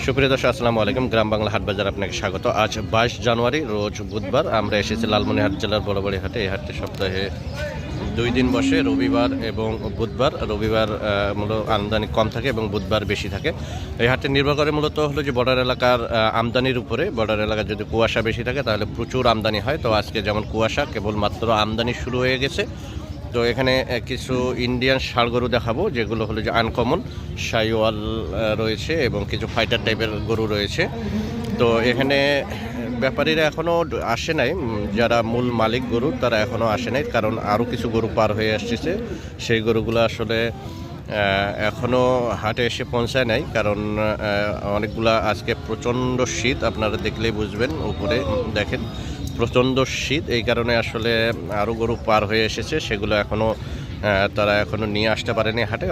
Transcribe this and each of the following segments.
সুপ্রিয় দর্শক, আসসালামু আলাইকুম। গ্রাম বাংলা হাট বাজার আপনাকে স্বাগত। আজ 22 জানুয়ারি, রোজ বুধবার। আমরা এসেছি লালমনিরহাট জেলার বড়বাড়ি হাটে। এই হাটটি সপ্তাহে 2 দিন বসে, রবিবার এবং বুধবার। রবিবার মূলত আমদানি কম থাকে এবং বুধবার বেশি থাকে। এই হাটটি নির্ভর করে মূলত হলো যে বর্ডার এলাকার আমদানির উপরে। বর্ডার এলাকায় যদি কুয়াশা বেশি থাকে তাহলে প্রচুর আমদানি হয়। তো আজকে যেমন কুয়াশা, কেবলমাত্র আমদানি শুরু হয়ে গেছে। তো এখানে কিছু ইন্ডিয়ান ষাঁড় গরু দেখাবো, যেগুলো হলো যে আনকমন শাইওয়াল রয়েছে এবং কিছু ফাইটার টাইপের গরু রয়েছে। তো এখানে ব্যাপারীরা এখনও আসে নাই, যারা মূল মালিক গরুর তারা এখনও আসে নাই, কারণ আরও কিছু গরু পার হয়ে আসছে। সেই গরুগুলো আসলে এখনও হাটে এসে পৌঁছায় নাই, কারণ অনেকগুলা আজকে প্রচণ্ড শীত, আপনারা দেখলেই বুঝবেন। উপরে দেখেন প্রচণ্ড শীত, এই কারণে আসলে আরও গরু পার হয়ে এসেছে, সেগুলো তারা এখনও নিয়ে আসতে পারেনি হাটে।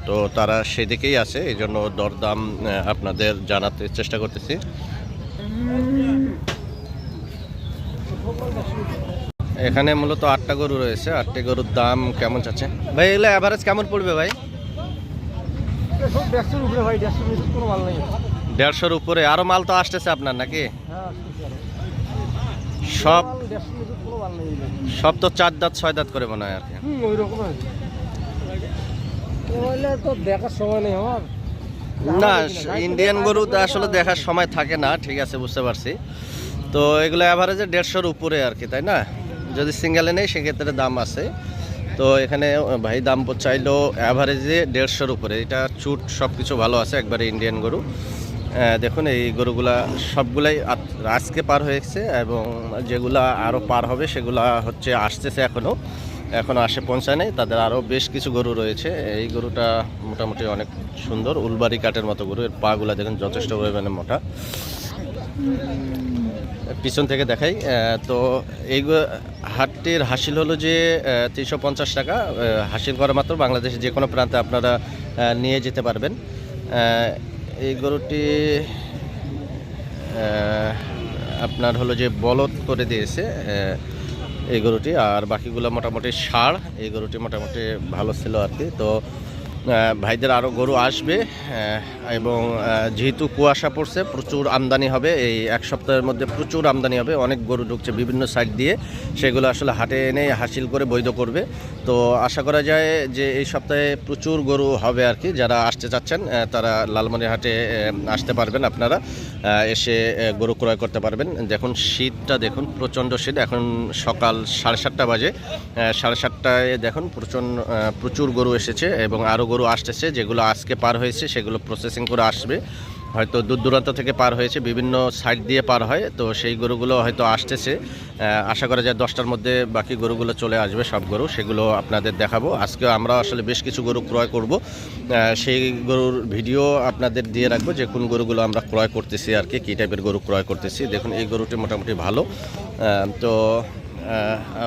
তো তারা সেদিকেই আছে, এই জন্য দরদাম আপনাদের জানাতে চেষ্টা করতেছি। এখানে মূলত 8টা গরু রয়েছে। 8টি গরুর দাম কেমন চাচ্ছে ভাই? এগুলো অ্যাভারেজ কেমন পড়বে ভাই? 150-র উপরে। আরো মাল তো আসতেছে আপনার নাকি? সব তো 4 দাঁত 6 দাঁত করে মনে হয় আর কি। না, ইন্ডিয়ান গরু তো আসলে দেখার সময় থাকে না, ঠিক আছে, বুঝতে পারছি। তো এগুলো অ্যাভারেজে 150-র উপরে আর কি, তাই না? যদি সিঙ্গেলে নেই সেক্ষেত্রে দাম আছে। তো এখানে ভাই দাম চাইলো অ্যাভারেজে 150-র উপরে। এটা চুট সব কিছু ভালো আছে, একবারে ইন্ডিয়ান গরু। দেখুন এই গরুগুলা সবগুলাই আজকে পার হয়েছে, এবং যেগুলা আরও পার হবে সেগুলা হচ্ছে আসতেছে, এখনও আসে পৌঁছায় নেই। তাদের আরও বেশ কিছু গরু রয়েছে। এই গরুটা মোটামুটি অনেক সুন্দর, উলবাড়ি কাঠের মতো গরু। এর পাগুলা দেখুন যথেষ্ট পরিমাণে মোটা। পিছন থেকে দেখাই। তো এই হাটটির হাসিল হলো যে 350 টাকা। হাসিল করা মাত্র বাংলাদেশের যে কোনো প্রান্তে আপনারা নিয়ে যেতে পারবেন। এই গরুটি আপনার হলো যে বলদ করে দিয়েছে এই গরুটি, আর বাকিগুলো মোটামুটি ষাঁড়। এই গরুটি মোটামুটি ভালো ছিল আর কি। তো ভাইদের আরও গরু আসবে, এবং যেহেতু কুয়াশা পড়ছে প্রচুর আমদানি হবে। এই এক সপ্তাহের মধ্যে প্রচুর আমদানি হবে, অনেক গরু ঢুকছে বিভিন্ন সাইড দিয়ে, সেগুলো আসলে হাটে এনে হাসিল করে বৈধ করবে। তো আশা করা যায় যে এই সপ্তাহে প্রচুর গরু হবে আর কি। যারা আসতে চাচ্ছেন তারা লালমনিরহাটে আসতে পারবেন, আপনারা এসে গরু ক্রয় করতে পারবেন। দেখুন শীতটা দেখুন, প্রচণ্ড শীত। এখন সকাল 7:30 বাজে। 7:30টায় দেখুন প্রচুর গরু এসেছে, এবং আরও গরু আসতেছে। যেগুলো আজকে পার হয়েছে সেগুলো প্রসেসিং করে আসবে, হয়তো দূর দূরান্ত থেকে পার হয়েছে, বিভিন্ন সাইড দিয়ে পার হয়। তো সেই গরুগুলো হয়তো আসতেছে। আশা করা যায় 10টার মধ্যে বাকি গরুগুলো চলে আসবে, সব গরু, সেগুলো আপনাদের দেখাবো। আজকে আমরা আসলে বেশ কিছু গরু ক্রয় করব, সেই গরুর ভিডিও আপনাদের দিয়ে রাখবো, যে কোন গরুগুলো আমরা ক্রয় করতেছি আর কি, কী টাইপের গরু ক্রয় করতেছি। দেখুন এই গরুটি মোটামুটি ভালো। তো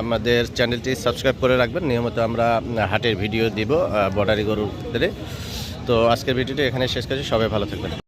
আমাদের চ্যানেলটি সাবস্ক্রাইব করে রাখবেন, নিয়মিত আমরা হাটের ভিডিও দিব বর্ডারি গরুদের। তো আজকের ভিডিওটি এখানে শেষ করছি, সবাই ভালো থাকবেন।